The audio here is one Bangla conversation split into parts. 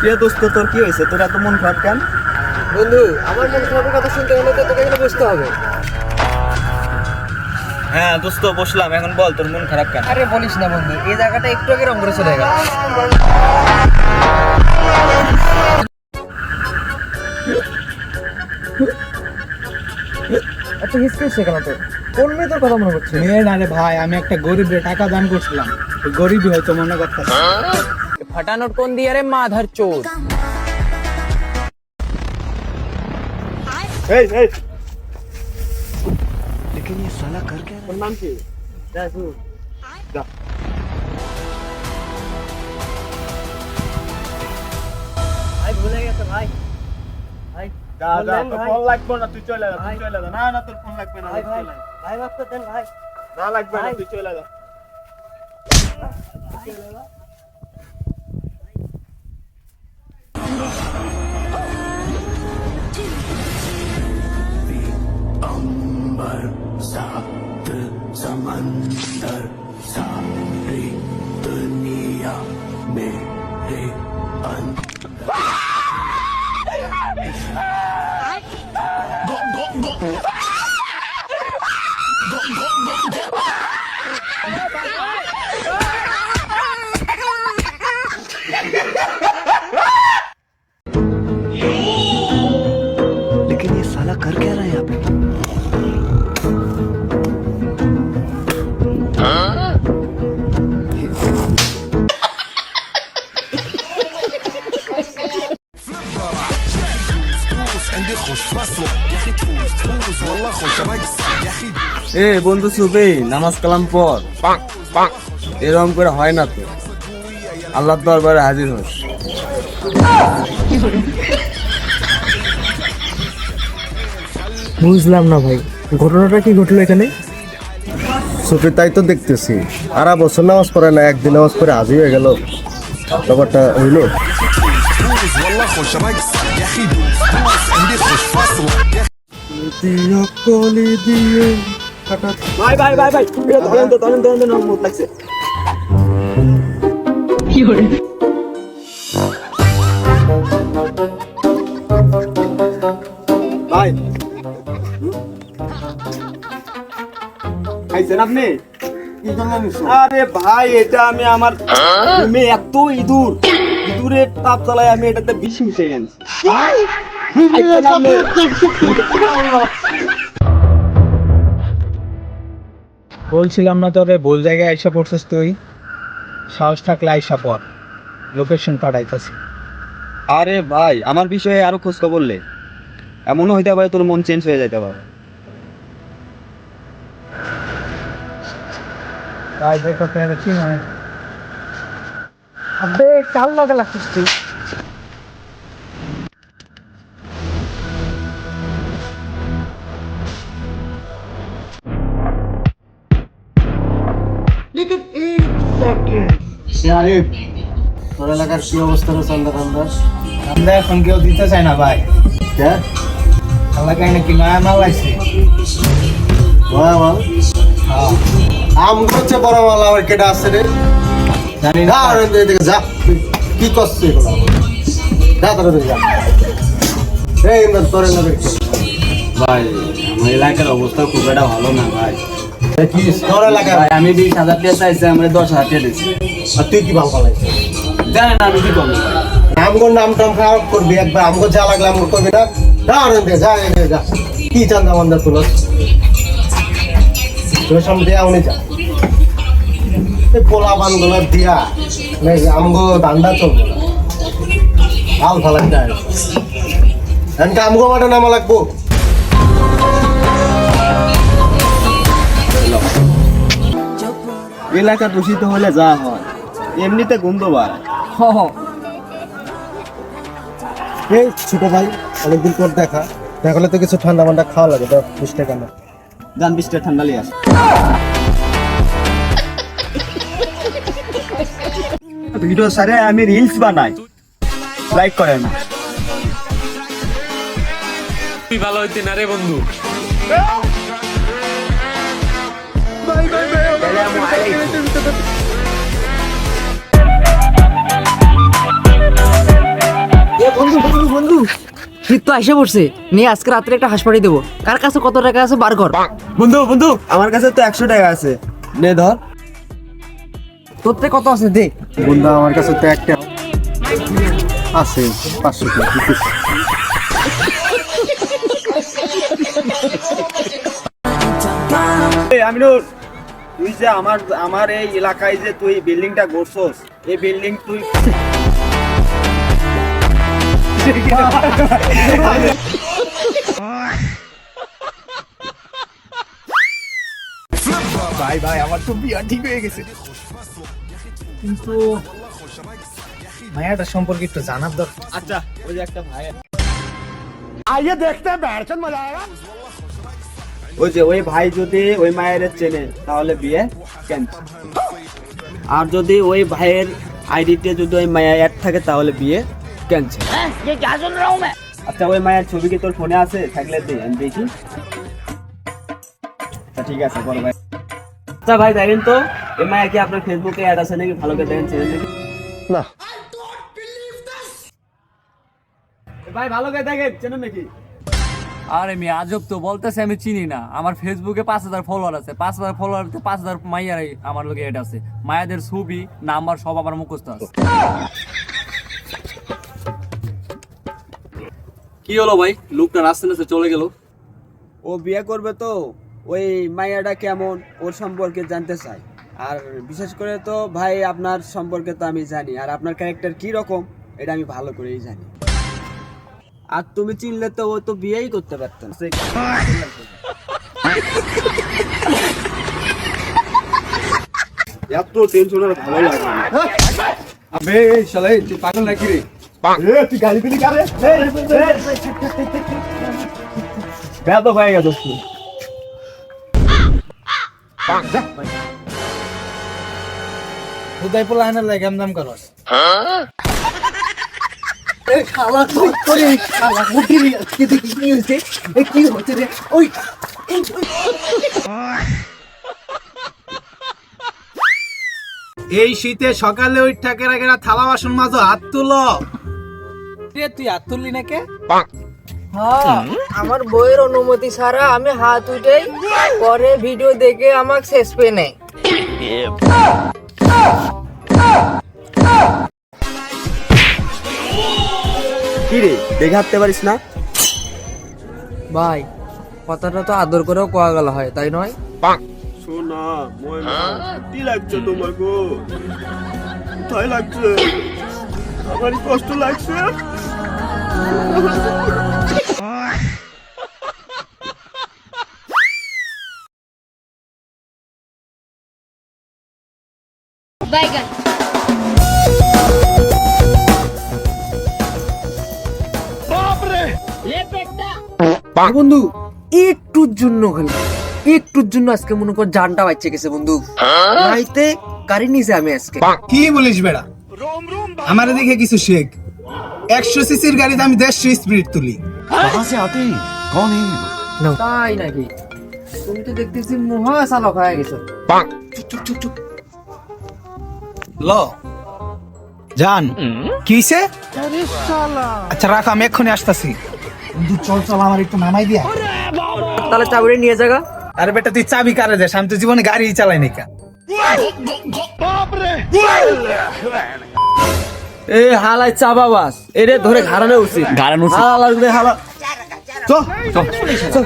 কে দোস্ত, তোর কি হয়েছে? তোর এত মন খারাপ কেন? বন্ধু, আমার মন খারাপের কথা শুনতে হলে তো তোকে এখানে বসতে হবে। হ্যাঁ দোস্ত, বসলাম। এখন বল, তোর মন খারাপ কেন? আরে বলিস না বন্ধু, এই জায়গাটা একটু আগে রং করে চলে গেল। এত হিসকেছে কেন তোর? কোন মেয়ে তোর কথা মনে করছে? মেয়ে না রে ভাই, আমি একটা গরিবের টাকা দান করছিলাম, ওই গরিবই হয়তো মনে করতেছে। ফাটানোর কোন দিয়ে রে মাধার চোদ। এই এই তোর নাম কি? যা। ভাই ভুলে গেছে ভাই। ভাই যা, তোর ফোন লাগবে না, তুই চলে যা, তুই চলে যা। না না, তোর ফোন লাগবে না, ভাই তুই ভাই চলে যা। ভাই মাফ করে দেন ভাই। না লাগবে না, ভাই। তুই চলে যা। लेकिन ये साला कर क्या रहा है यहाँ पे? এ বন্ধু সুবে, নামাজ কালাম পর। এরকম করে হয় না তো, আল্লাহর দরবারে হাজির হোস। বুঝলাম না ভাই, ঘটনাটা কি ঘটলো এখানে? সুফি, তাই তো দেখতেছি। আর বছর নামাজ পড়ে না, একদিন নামাজ পড়ে হাজির হয়ে গেল। ব্যাপারটা হইলো ভাই ভাই ভাই ভাই, ধরেন মুখ লাগছে। ভাই খাইছেন আপনি? আরে ভাই, এটা আমি আমার রুমে এত ইঁদুরের তাপ চালায় আমি এটাতে বিষ মিশে গেছি। বলছিলাম না তোরে, ভুল জায়গায় আইসা পড়ছিস তুই। সাহস থাকলে আইসা পড়, লোকেশন পাঠাইতাছি। আরে ভাই, আমার বিষয়ে আরো খোঁজ খবর লে, এমনও হইতে পারে তোর মন চেঞ্জ হয়ে যাইতে পারে। তাই দেখো তোর কি মানে আবে কাল লগে লাগছিস তুই। তোর এলাকার কি অবস্থা রে চান্দা কান্দা? আমরা এখন কেউ দিতে চাই না ভাই। আল্লাহ কাহিনী কি নয়া মাল লাগছে। আম করছে বড় মাল, আমার কেটে আসছে রে। জানি যা না আর এদিকে যা, তুই কি করছিস এগুলো? যা তাড়াতাড়ি যা। এই ইমরান, তোর এলাকার কি? ভাই, আমার এলাকার অবস্থা খুব একটা ভালো না ভাই। কি তোর এলাকার? ভাই, আমি 20,000 টাকা চাইছি, আমরা 10,000 টাকা দিচ্ছি। আর তুই কি ভালো পালাইছিস? জানেন আমি কি করবো ভাই? আমগোর নাম টাম খারাপ করবি একবার, আমগো যা লাগলে আমগো করবি না। যা আর এদিকে যা, এদিকে যা। কি চান্দা মান্দা তুলো? তোর সামনে দিয়া উনি যা। এই পোলা বানগুলো দিয়া নাকি আমগো দান্ডা চলবে না। হাল ফালাই যায় এনকে আমগো মাঠে নামা লাগবো। এলাকা দূষিত হলে যা হয়, এমনিতে গন্ধ বাড়ায়। এই ছোট ভাই, অনেকদিন পর দেখা হলে তো কিছু ঠান্ডা মান্ডা খাওয়া লাগে, তো 20 টাকা না। জান 20 টাকা ঠান্ডা লিয়ে আস। ভিডিও সারে আমি রিলস বানাই, লাইক করেন। তুই ভালো হইতে না রে বন্ধু। আসসালামু আলাইকুম। শীত তো এসে পড়ছে, নিয়ে আজকে রাত্রে একটা হাঁস পাড়ি দেবো। কার কাছে কত টাকা আছে বার কর। বন্ধু বন্ধু আমার কাছে তো 100 টাকা আছে, নে ধর। তোর থেকে কত আছে দে। বন্ধু আমার কাছে তো একটা আছে 500 টাকা দিতেছি। এই আমিনুল, তুই যে আমার এই এলাকায় যে তুই বিল্ডিংটা করছস, এই বিল্ডিং তুই ভাই ভাই আমার তো বিয়া ঠিক হয়ে গেছে, কিন্তু মায়াটার সম্পর্কে একটু জানার দরকার। আচ্ছা ওই যে একটা ভাই ওই ভাই যদি ওই মায়ের চেনে তাহলে বিয়ে ক্যান্সেল, আর যদি ওই ভাইয়ের আইডিতে যদি ওই মায়া অ্যাড থাকে তাহলে বিয়ে ক্যান্সেল। আচ্ছা ওই মায়ের ছবি কি তোর ফোনে আছে? থাকলে দে, আমি দেখি। আচ্ছা ঠিক আছে বড় ভাই। আচ্ছা ভাই দেখেন তো এই মায়া কি আপনার ফেসবুকে অ্যাড আছে নাকি, ভালো করে দেখেন, চেনেন নাকি? না ভাই ভালো করে দেখেন, চেনেন নাকি? আরে আমি আজব তো বলতেছে, আমি চিনি না। আমার ফেসবুকে 5000 ফলোয়ার আছে, 5000 ফলোয়ার 5000 মাইয়ারাই আমার লোকে এড আছে। মায়াদের ছবি নাম্বার সব আমার মুখস্থ আছে। কি হলো ভাই, লোকটা রাস্তা নাস্তে চলে গেল? ও বিয়ে করবে তো ওই মাইয়াটা কেমন ওর সম্পর্কে জানতে চাই। আর বিশেষ করে তো ভাই আপনার সম্পর্কে তো আমি জানি, আর আপনার ক্যারেক্টার কি রকম এটা আমি ভালো করেই জানি। আর তুমি চিনলে তো ও তো বিয়েই করতে পারত না। এত টেনশন আর ভালো লাগে না। আবে এই শালা তুই পাগল নাকি রে? তুই গালি দিলি কারে? বেদ হয়ে গেছ তুই। খুদাই পোলা আনার লাগে আমদাম করস। এই শীতে সকালে ওই ঠাকেরা কেরা থালা বাসন মাজো, হাত তুলো। তুই হাত তুললি নাকি? হ্যাঁ, আমার বইয়ের অনুমতি ছাড়া আমি হাত উঠেই পরে ভিডিও দেখে আমাকে শেষ পেয়ে নেয়। কি রে দেখে হাঁটতে পারিস না? ভাই কথাটা তো আদর করেও কোয়া গেল হয়, তাই নয়? শোনা ময়না, কি লাগছে তোমার গো? কোথায় লাগছে? আমারই কষ্ট লাগছে। Bye, বন্ধু একটুর জন্য খালি একটুর জন্য আজকে মনে কর জানটা বাঁচে গেছে বন্ধু। রাইতে গাড়ি নিয়েছে আমি আজকে। কি বলিস বেড়া? আমার দেখে কিছু শেখ। 100 সিসির গাড়িতে আমি 150 স্পিড তুলি। कहां से आते हैं कौन है ये लोग? তাই নাকি? তুমি তো দেখতেছি মহা চালক হয়ে গেছো। ল জান কিসে? আচ্ছা রাখ, আমি এক্ষুনি আসতেছি। বন্ধু চল চল, আমার একটু নামাই দিয়া। তাহলে চাবিটা নিয়ে যাগা। আরে বেটা তুই চাবি কারে দেশ? আমি তো জীবনে গাড়ি চালাই নাকি। এ হালাই চাবাবাস, এরে ধরে ঘাড়ানো উচিত। ঘাড়ানো উচিত। হালা লাগবে হালা। চল চল।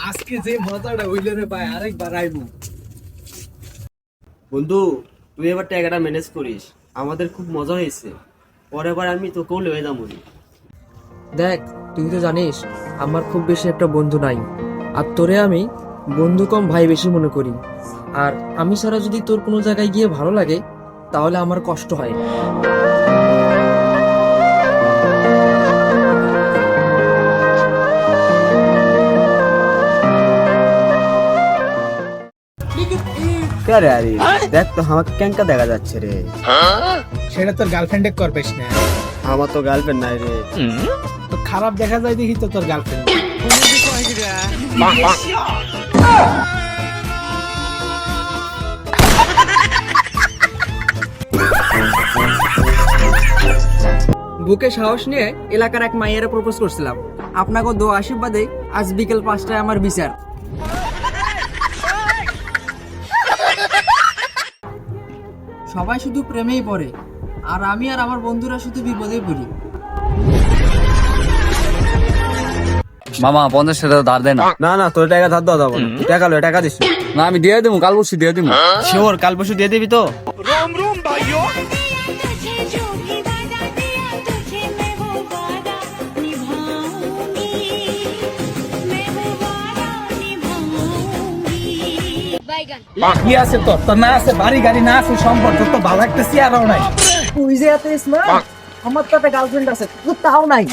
আজকে যে মজাটা হইল রে ভাই, আরেকবার আইবো। বন্ধু তুই এবার টাকাটা ম্যানেজ করিস, আমাদের খুব মজা হয়েছে। পরের বার আমি তোকেও লেগে যাবো। দেখ তুই তো জানিস আমার খুব বেশি একটা বন্ধু নাই, আর তোরে আমি বন্ধু কম ভাই বেশি মনে করি। আর আমি ছাড়া যদি তোর কোনো জায়গায় গিয়ে ভালো লাগে তাহলে আমার কষ্ট হয়। রে আরে দেখ তো আমাকে কেঙ্কা দেখা যাচ্ছে রে। সেটা তোর গার্লফ্রেন্ডে করবেস না। আমার তো গার্লফ্রেন্ড নাই রে। তো খারাপ দেখা যায় দেখি তো তোর গার্লফ্রেন্ড। বুকে সাহস নিয়ে এলাকার এক মাইয়ারে প্রপোজ করছিলাম। আপনাকে দোয়া আশীর্বাদে আজ বিকেল 5টায় আমার বিচার। সবাই শুধু প্রেমেই পড়ে, আর আমি আর আমার বন্ধুরা শুধু বিপদেই পড়ি। মামা 50 টাকা ধার দেন না না, তোর টাকা ধার দেওয়া যাবে না। টাকা লো, টাকা দিস। না, আমি দিয়ে দেবো, কাল পরশু দিয়ে দেবো। শিওর কাল পরশু দিয়ে দিবি তো? तुझे जो भी वादा दिया तुझे मैं वो वादा निभाऊंगी, मैं वो वादा निभाऊंगी। बैगन কি আছে তোর? তোর না আছে বাড়ি গাড়ি, না আছে সম্পর্ক, তো ভালো একটা চেয়ারও নাই। তুই যে এত স্মার্ট, আমার তো একটা গার্লফ্রেন্ড আছে, তোর তাও নাই।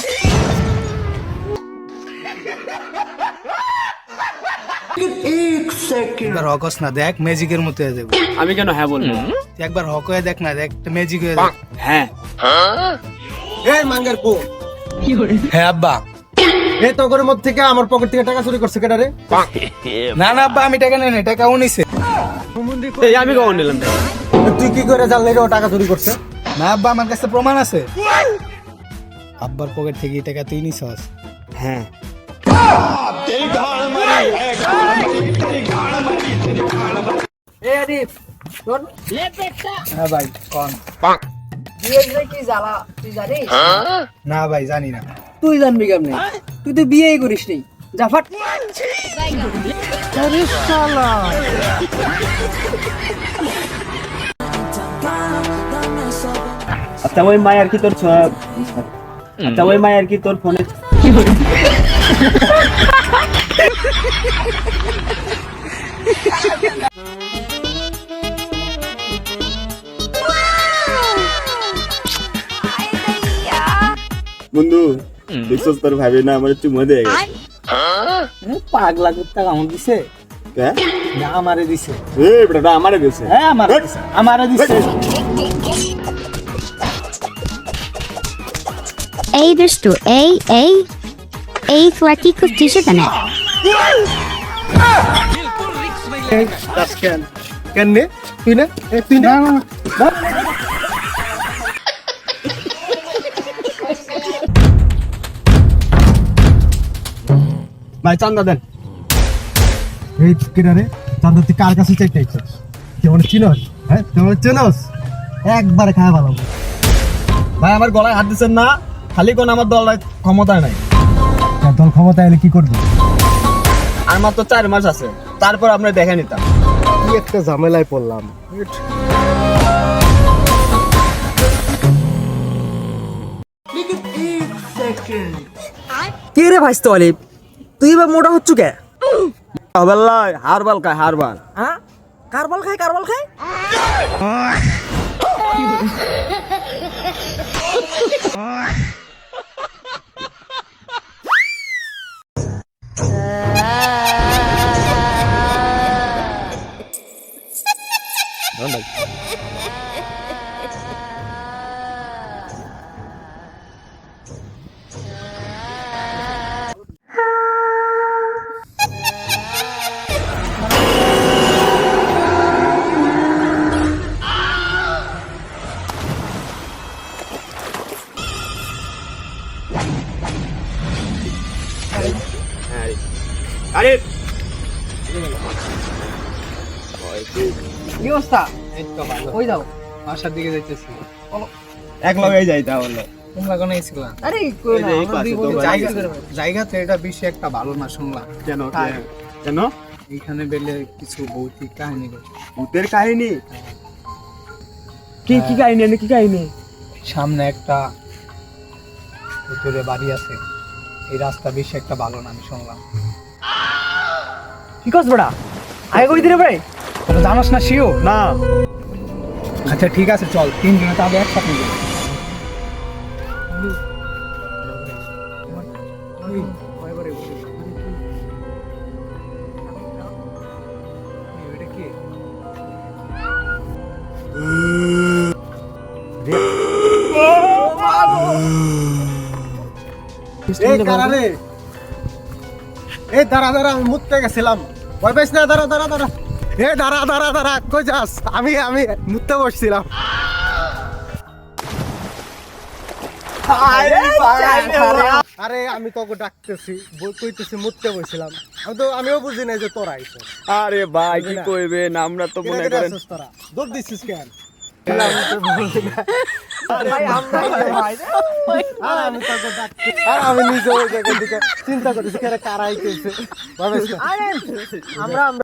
একবার হকস না, দেখ ম্যাজিকের মতো হয়ে যাবে। আমি কেন হ্যাঁ বলবো? তুই একবার হক হয়ে দেখ না, দেখ একটা ম্যাজিক হয়ে যাবে। হ্যাঁ। এই মাঙ্গের পো, হ্যাঁ আব্বা। এই তো করে মধ্যে থেকে আমার পকেট থেকে টাকা চুরি করছে কেডা রে? না না আব্বা, আমি টাকা নেই, টাকা ও নিছে। এই আমি কখন নিলাম টাকা? তুই কি করে জানলি রে ও টাকা চুরি করছে? না আব্বা, আমার কাছে প্রমাণ আছে। আব্বার পকেট থেকে এই টাকা তুই নিছস? হ্যাঁ। এই আরিফ, শোন, হ্যাঁ ভাই কোন? বিয়ের যে কি জ্বালা তুই জানিস? না ভাই জানি না। তুই জানবি কেমনে? তুই তো বিয়েই করিস নি। জাফাট। আচ্ছা ওই মায়ের কি তোর আচ্ছা ওই মায়ের কি তোর ফোনে বন্ধু দেখছস তোর ভাবি না আমার একটু মজা হয়ে গেছে। পাগলা কুত্তা কামড় দিছে? হ্যাঁ না আমারে দিছে। এই বেটা আমারে দিছে। হ্যাঁ আমারে দিছে। Ei, Dustu, ei, tu aqui curtiste, né? কেন নে? তুই না? তুই না? ভাই চান্দা দেন। এই কেডা রে? চান্দা তুই কার কাছে চাইতে আইছিস? তুই আমার চিনস? হ্যাঁ তুই আমার চিনস? একবার খাওয়া ভালো। ভাই আমার গলায় হাত দিচ্ছেন না, খালি কোন আমার দল ক্ষমতা নাই। দল ক্ষমতা এলে কি করবি? আর মাত্র 4 মাস আছে, তারপর আমরা দেখে নিতাম। কি একটা ঝামেলায় পড়লাম। কে রে ভাইস্তো আলিফ, তুই এবার মোটা হচ্ছু কে? হবেল্লাই হারবাল খায় হারবাল। হ্যাঁ, কারবাল খায়, কারবাল খায়। আরে কি অবস্থা? এই তো ভালো। ওই যাও। বাসার দিকে যাইতেছি। এক লগে যাই তাহলে। তোমরা কোন গেছিলা? আরে কই না, এই আমরা পাশে দুই বন্ধু তো জায়গা জায়গা জায়গাতে এটা বেশি একটা ভালো না শুনলাম। কেন তাই। কেন? এইখানে বেলে কিছু ভৌতিক কাহিনী রয়েছে। ভূতের কাহিনী? কি কি কাহিনী? কি কাহিনী? সামনে একটা ভুতুরে বাড়ি আছে, এই রাস্তা বেশি একটা ভালো না আমি শুনলাম। কি কস বড়া? আগে কই দিরে ভাই? তোরা জানাস না শিও? না আচ্ছা ঠিক আছে চল, তিনজনে তবে একসাথে যাই। এই কারা রে? এই দাঁড়া দাঁড়া, আমি মুততে গেছিলাম। ভয় পাইস না, দাঁড়া দাঁড়া দাঁড়া। এ দাঁড়া দাঁড়া দাঁড়া, কই যাস? আমি মুততে বসছিলাম। আরে আমি তোকে ডাকতেছি, কইতেছি মুততে বসছিলাম। আমিও বুঝি নাই যে তোরা আইছ। আরে ভাই কি কইবেন, আমরা তো মনে করেন তোরা দৌড় দিছিস কেন? আমি নিজে ওই জায়গার দিকে চিন্তা করতেছি কারাই কেছে। আমরা